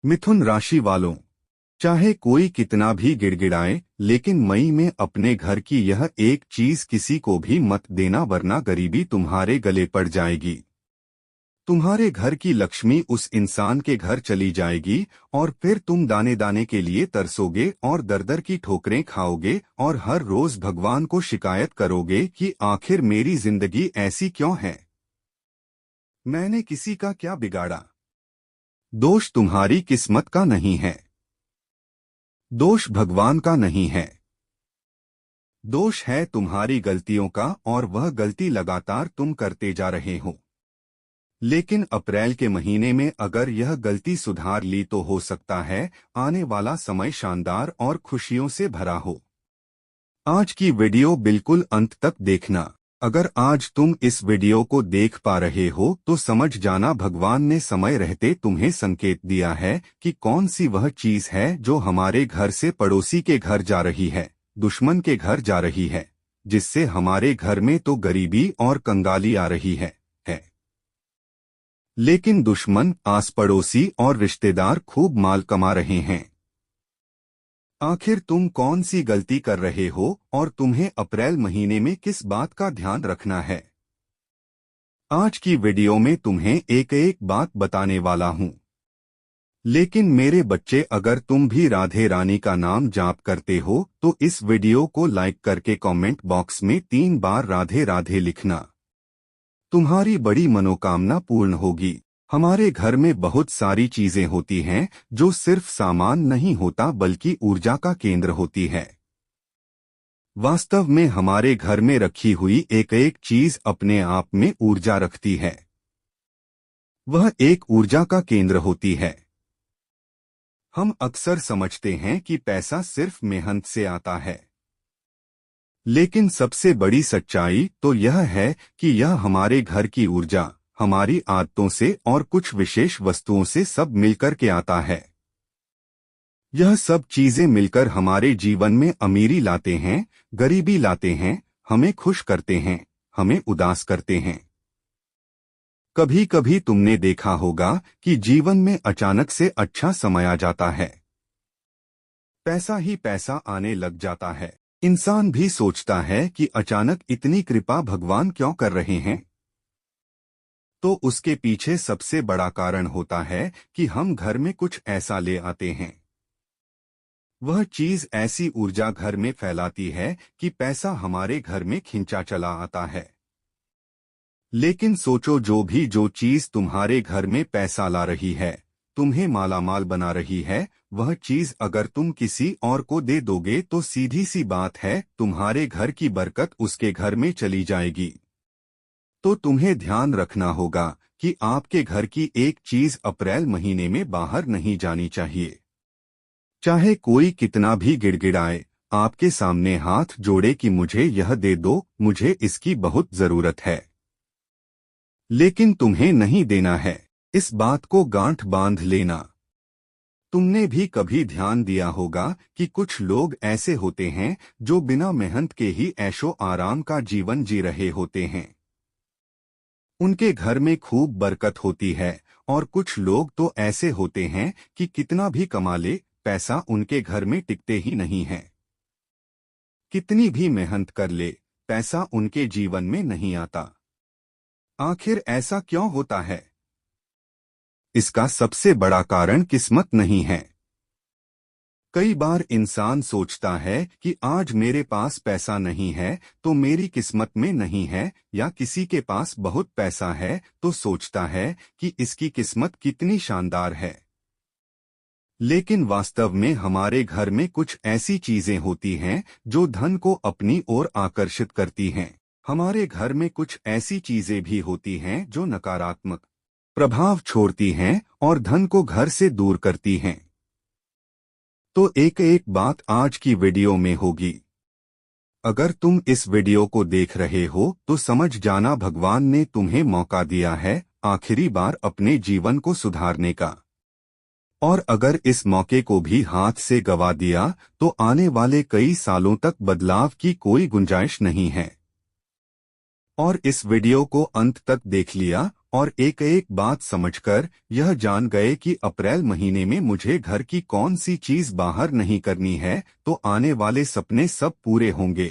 मिथुन राशि वालों, चाहे कोई कितना भी गिड़गिड़ाए, लेकिन मई में अपने घर की यह एक चीज किसी को भी मत देना, वरना गरीबी तुम्हारे गले पड़ जाएगी। तुम्हारे घर की लक्ष्मी उस इंसान के घर चली जाएगी और फिर तुम दाने दाने के लिए तरसोगे और दर दर की ठोकरें खाओगे और हर रोज भगवान को शिकायत करोगे कि आखिर मेरी जिंदगी ऐसी क्यों है, मैंने किसी का क्या बिगाड़ा। दोष तुम्हारी किस्मत का नहीं है, दोष भगवान का नहीं है, दोष है तुम्हारी गलतियों का, और वह गलती लगातार तुम करते जा रहे हो। लेकिन अप्रैल के महीने में अगर यह गलती सुधार ली तो हो सकता है आने वाला समय शानदार और खुशियों से भरा हो। आज की वीडियो बिल्कुल अंत तक देखना। अगर आज तुम इस वीडियो को देख पा रहे हो तो समझ जाना भगवान ने समय रहते तुम्हें संकेत दिया है कि कौन सी वह चीज है जो हमारे घर से पड़ोसी के घर जा रही है, दुश्मन के घर जा रही है, जिससे हमारे घर में तो गरीबी और कंगाली आ रही है। लेकिन दुश्मन, आस पड़ोसी और रिश्तेदार खूब माल कमा रहे हैं। आखिर तुम कौन सी गलती कर रहे हो और तुम्हें अप्रैल महीने में किस बात का ध्यान रखना है? आज की वीडियो में तुम्हें एक एक बात बताने वाला हूं। लेकिन मेरे बच्चे, अगर तुम भी राधे रानी का नाम जाप करते हो तो इस वीडियो को लाइक करके कमेंट बॉक्स में 3 बार राधे राधे लिखना। तुम्हारी बड़ी मनोकामना पूर्ण होगी। हमारे घर में बहुत सारी चीजें होती हैं जो सिर्फ सामान नहीं होता बल्कि ऊर्जा का केंद्र होती है। वास्तव में हमारे घर में रखी हुई एक एक चीज अपने आप में ऊर्जा रखती है। वह एक ऊर्जा का केंद्र होती है। हम अक्सर समझते हैं कि पैसा सिर्फ मेहनत से आता है, लेकिन सबसे बड़ी सच्चाई तो यह है कि यह हमारे घर की ऊर्जा, हमारी आदतों से और कुछ विशेष वस्तुओं से सब मिलकर के आता है। यह सब चीजें मिलकर हमारे जीवन में अमीरी लाते हैं, गरीबी लाते हैं, हमें खुश करते हैं, हमें उदास करते हैं। कभी कभी तुमने देखा होगा कि जीवन में अचानक से अच्छा समय आ जाता है, पैसा ही पैसा आने लग जाता है। इंसान भी सोचता है कि अचानक इतनी कृपा भगवान क्यों कर रहे हैं। तो उसके पीछे सबसे बड़ा कारण होता है कि हम घर में कुछ ऐसा ले आते हैं। वह चीज ऐसी ऊर्जा घर में फैलाती है कि पैसा हमारे घर में खिंचा चला आता है। लेकिन सोचो, जो चीज तुम्हारे घर में पैसा ला रही है, तुम्हें मालामाल बना रही है, वह चीज अगर तुम किसी और को दे दोगे तो सीधी सी बात है तुम्हारे घर की बरकत उसके घर में चली जाएगी। तो तुम्हें ध्यान रखना होगा कि आपके घर की एक चीज अप्रैल महीने में बाहर नहीं जानी चाहिए। चाहे कोई कितना भी गिड़गिड़ाए, आपके सामने हाथ जोड़े कि मुझे यह दे दो, मुझे इसकी बहुत जरूरत है, लेकिन तुम्हें नहीं देना है, इस बात को गांठ बांध लेना। तुमने भी कभी ध्यान दिया होगा कि कुछ लोग ऐसे होते हैं जो बिना मेहनत के ही ऐशो आराम का जीवन जी रहे होते हैं। उनके घर में खूब बरकत होती है, और कुछ लोग तो ऐसे होते हैं कि कितना भी कमा ले, पैसा उनके घर में टिकते ही नहीं है। कितनी भी मेहनत कर ले, पैसा उनके जीवन में नहीं आता। आखिर ऐसा क्यों होता है? इसका सबसे बड़ा कारण किस्मत नहीं है। कई बार इंसान सोचता है कि आज मेरे पास पैसा नहीं है तो मेरी किस्मत में नहीं है, या किसी के पास बहुत पैसा है तो सोचता है कि इसकी किस्मत कितनी शानदार है। लेकिन वास्तव में हमारे घर में कुछ ऐसी चीजें होती हैं जो धन को अपनी ओर आकर्षित करती हैं। हमारे घर में कुछ ऐसी चीजें भी होती हैं जो नकारात्मक प्रभाव छोड़ती हैं और धन को घर से दूर करती हैं। तो एक एक बात आज की वीडियो में होगी। अगर तुम इस वीडियो को देख रहे हो तो समझ जाना भगवान ने तुम्हें मौका दिया है आखिरी बार अपने जीवन को सुधारने का। और अगर इस मौके को भी हाथ से गवा दिया तो आने वाले कई सालों तक बदलाव की कोई गुंजाइश नहीं है। और इस वीडियो को अंत तक देख लिया और एक एक बात समझकर यह जान गए कि अप्रैल महीने में मुझे घर की कौन सी चीज बाहर नहीं करनी है, तो आने वाले सपने सब पूरे होंगे।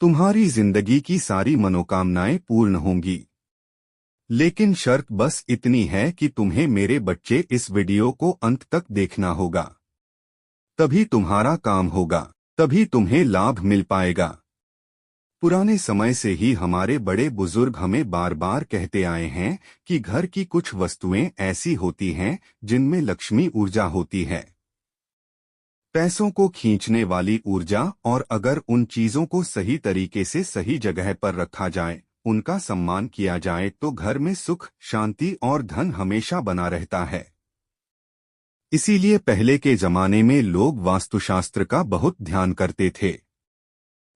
तुम्हारी जिंदगी की सारी मनोकामनाएं पूर्ण होंगी। लेकिन शर्त बस इतनी है कि तुम्हें मेरे बच्चे इस वीडियो को अंत तक देखना होगा। तभी तुम्हारा काम होगा, तभी तुम्हें लाभ मिल पाएगा। पुराने समय से ही हमारे बड़े बुजुर्ग हमें बार बार कहते आए हैं कि घर की कुछ वस्तुएं ऐसी होती हैं जिनमें लक्ष्मी ऊर्जा होती है, पैसों को खींचने वाली ऊर्जा, और अगर उन चीजों को सही तरीके से सही जगह पर रखा जाए, उनका सम्मान किया जाए, तो घर में सुख, शांति और धन हमेशा बना रहता है। इसीलिए पहले के जमाने में लोग वास्तुशास्त्र का बहुत ध्यान करते थे।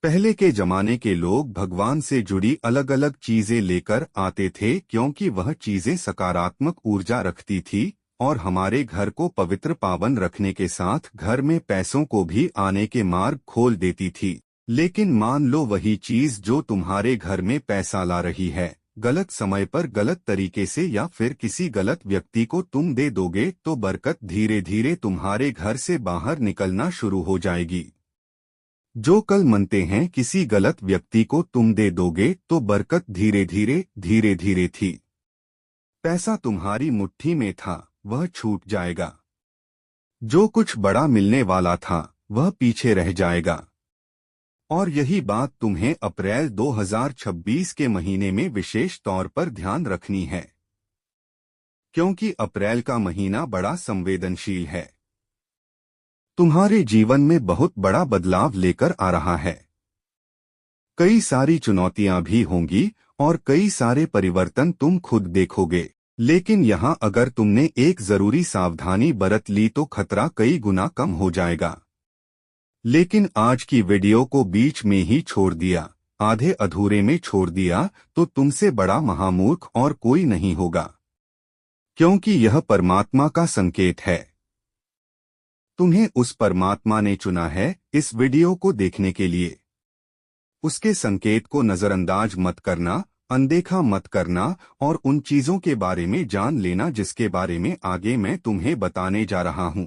पहले के जमाने के लोग भगवान से जुड़ी अलग अलग चीजें लेकर आते थे, क्योंकि वह चीजें सकारात्मक ऊर्जा रखती थी और हमारे घर को पवित्र पावन रखने के साथ घर में पैसों को भी आने के मार्ग खोल देती थी। लेकिन मान लो वही चीज जो तुम्हारे घर में पैसा ला रही है, गलत समय पर गलत तरीके से या फिर किसी गलत व्यक्ति को तुम दे दोगे, तो बरकत धीरे धीरे तुम्हारे घर से बाहर निकलना शुरू हो जाएगी। जो कल मनते हैं किसी गलत व्यक्ति को तुम दे दोगे, तो बरकत धीरे धीरे थी। पैसा तुम्हारी मुट्ठी में था, वह छूट जाएगा। जो कुछ बड़ा मिलने वाला था, वह पीछे रह जाएगा। और यही बात तुम्हें अप्रैल 2026 के महीने में विशेष तौर पर ध्यान रखनी है, क्योंकि अप्रैल का महीना बड़ा संवेदनशील है। तुम्हारे जीवन में बहुत बड़ा बदलाव लेकर आ रहा है। कई सारी चुनौतियां भी होंगी और कई सारे परिवर्तन तुम खुद देखोगे। लेकिन यहाँ अगर तुमने एक जरूरी सावधानी बरत ली तो खतरा कई गुना कम हो जाएगा। लेकिन आज की वीडियो को बीच में ही छोड़ दिया, आधे अधूरे में छोड़ दिया, तो तुमसे बड़ा महामूर्ख और कोई नहीं होगा, क्योंकि यह परमात्मा का संकेत है। तुम्हें उस परमात्मा ने चुना है इस वीडियो को देखने के लिए। उसके संकेत को नजरअंदाज मत करना, अनदेखा मत करना और उन चीजों के बारे में जान लेना जिसके बारे में आगे मैं तुम्हें बताने जा रहा हूं।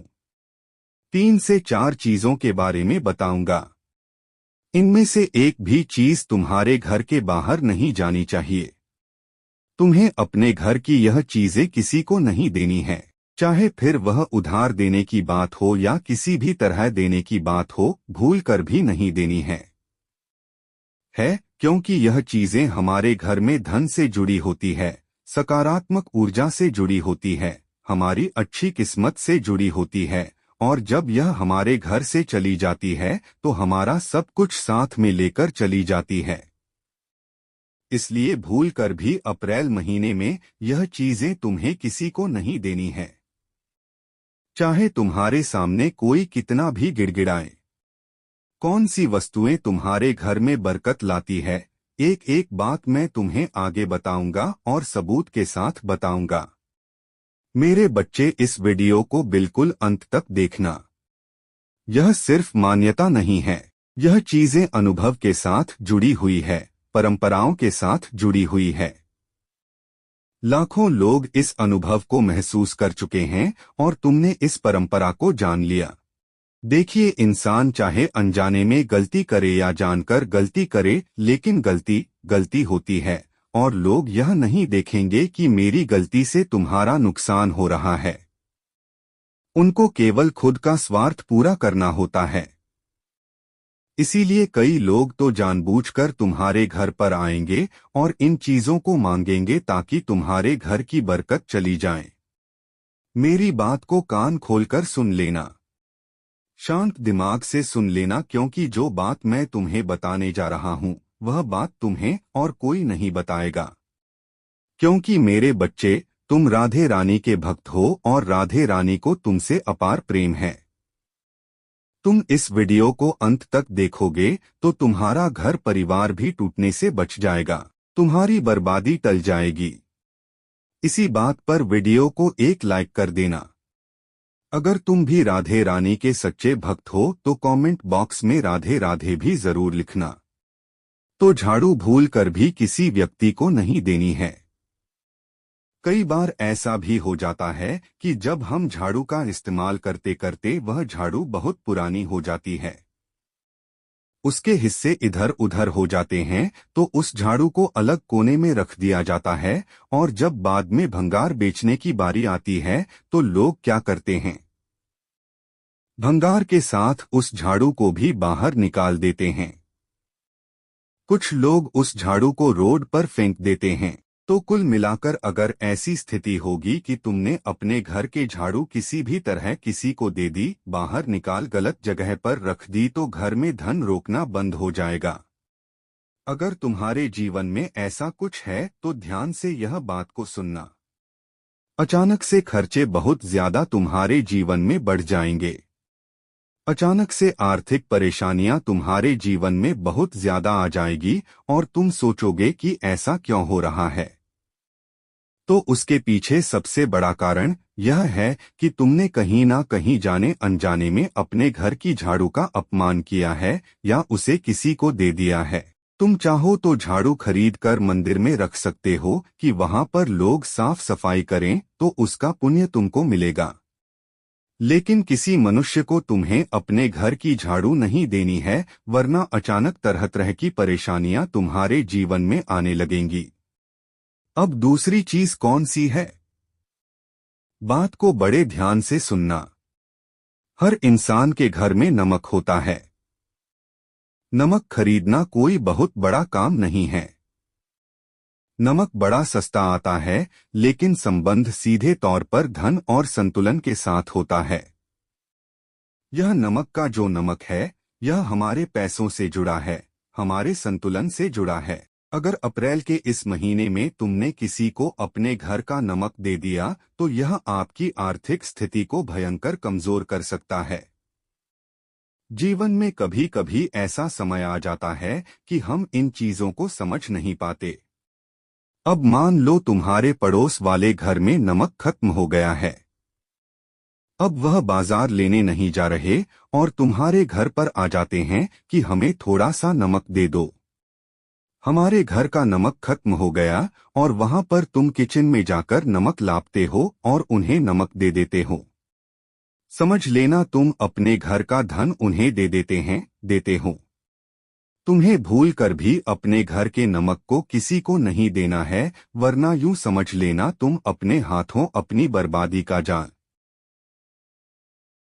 3 से 4 चीजों के बारे में बताऊंगा। इनमें से एक भी चीज तुम्हारे घर के बाहर नहीं जानी चाहिए। तुम्हें अपने घर की यह चीजें किसी को नहीं देनी है, चाहे फिर वह उधार देने की बात हो या किसी भी तरह देने की बात हो, भूल कर भी नहीं देनी है, क्योंकि यह चीजें हमारे घर में धन से जुड़ी होती है, सकारात्मक ऊर्जा से जुड़ी होती है, हमारी अच्छी किस्मत से जुड़ी होती है, और जब यह हमारे घर से चली जाती है तो हमारा सब कुछ साथ में लेकर चली जाती है। इसलिए भूल कर भी अप्रैल महीने में यह चीजें तुम्हें किसी को नहीं देनी है, चाहे तुम्हारे सामने कोई कितना भी गिड़गिड़ाए। कौन सी वस्तुएं तुम्हारे घर में बरकत लाती है, एक एक बात मैं तुम्हें आगे बताऊंगा और सबूत के साथ बताऊंगा। मेरे बच्चे, इस वीडियो को बिल्कुल अंत तक देखना। यह सिर्फ मान्यता नहीं है, यह चीजें अनुभव के साथ जुड़ी हुई है, परंपराओं के साथ जुड़ी हुई है। लाखों लोग इस अनुभव को महसूस कर चुके हैं और तुमने इस परंपरा को जान लिया। देखिए, इंसान चाहे अनजाने में गलती करे या जानकर गलती करे, लेकिन गलती गलती होती है और लोग यह नहीं देखेंगे कि मेरी गलती से तुम्हारा नुकसान हो रहा है। उनको केवल खुद का स्वार्थ पूरा करना होता है। इसीलिए कई लोग तो जानबूझकर तुम्हारे घर पर आएंगे और इन चीजों को मांगेंगे ताकि तुम्हारे घर की बरकत चली जाए। मेरी बात को कान खोलकर सुन लेना, शांत दिमाग से सुन लेना, क्योंकि जो बात मैं तुम्हें बताने जा रहा हूं वह बात तुम्हें और कोई नहीं बताएगा। क्योंकि मेरे बच्चे, तुम राधे रानी के भक्त हो और राधे रानी को तुमसे अपार प्रेम है। तुम इस वीडियो को अंत तक देखोगे तो तुम्हारा घर परिवार भी टूटने से बच जाएगा, तुम्हारी बर्बादी टल जाएगी। इसी बात पर वीडियो को एक लाइक कर देना। अगर तुम भी राधे रानी के सच्चे भक्त हो तो कमेंट बॉक्स में राधे राधे भी जरूर लिखना। तो झाड़ू भूल कर भी किसी व्यक्ति को नहीं देनी है। कई बार ऐसा भी हो जाता है कि जब हम झाड़ू का इस्तेमाल करते करते वह झाड़ू बहुत पुरानी हो जाती है, उसके हिस्से इधर उधर हो जाते हैं, तो उस झाड़ू को अलग कोने में रख दिया जाता है। और जब बाद में भंगार बेचने की बारी आती है तो लोग क्या करते हैं, भंगार के साथ उस झाड़ू को भी बाहर निकाल देते हैं। कुछ लोग उस झाड़ू को रोड पर फेंक देते हैं। तो कुल मिलाकर अगर ऐसी स्थिति होगी कि तुमने अपने घर के झाड़ू किसी भी तरह किसी को दे दी, बाहर निकाल गलत जगह पर रख दी, तो घर में धन रोकना बंद हो जाएगा। अगर तुम्हारे जीवन में ऐसा कुछ है तो ध्यान से यह बात को सुनना। अचानक से खर्चे बहुत ज्यादा तुम्हारे जीवन में बढ़ जाएंगे। अचानक से आर्थिक परेशानियां तुम्हारे जीवन में बहुत ज्यादा आ जाएगी और तुम सोचोगे कि ऐसा क्यों हो रहा है। तो उसके पीछे सबसे बड़ा कारण यह है कि तुमने कहीं ना कहीं जाने अनजाने में अपने घर की झाड़ू का अपमान किया है या उसे किसी को दे दिया है। तुम चाहो तो झाड़ू खरीद कर मंदिर में रख सकते हो कि वहां पर लोग साफ सफाई करें, तो उसका पुण्य तुमको मिलेगा। लेकिन किसी मनुष्य को तुम्हें अपने घर की झाड़ू नहीं देनी है, वरना अचानक तरह तरह की परेशानियां तुम्हारे जीवन में आने लगेंगी। अब दूसरी चीज कौन सी है? बात को बड़े ध्यान से सुनना। हर इंसान के घर में नमक होता है। नमक खरीदना कोई बहुत बड़ा काम नहीं है। नमक बड़ा सस्ता आता है, लेकिन संबंध सीधे तौर पर धन और संतुलन के साथ होता है। यह नमक का जो नमक है, यह हमारे पैसों से जुड़ा है, हमारे संतुलन से जुड़ा है। अगर अप्रैल के इस महीने में तुमने किसी को अपने घर का नमक दे दिया, तो यह आपकी आर्थिक स्थिति को भयंकर कमजोर कर सकता है। जीवन में कभी कभी ऐसा समय आ जाता है कि हम इन चीजों को समझ नहीं पाते। अब मान लो तुम्हारे पड़ोस वाले घर में नमक खत्म हो गया है। अब वह बाजार लेने नहीं जा रहे और तुम्हारे घर पर आ जाते हैं कि हमें थोड़ा सा नमक दे दो। हमारे घर का नमक खत्म हो गया और वहां पर तुम किचन में जाकर नमक लाते हो और उन्हें नमक दे देते हो। समझ लेना तुम अपने घर का धन उन्हें देते हो। तुम्हें भूल कर भी अपने घर के नमक को किसी को नहीं देना है, वरना यूं समझ लेना तुम अपने हाथों अपनी बर्बादी का जाल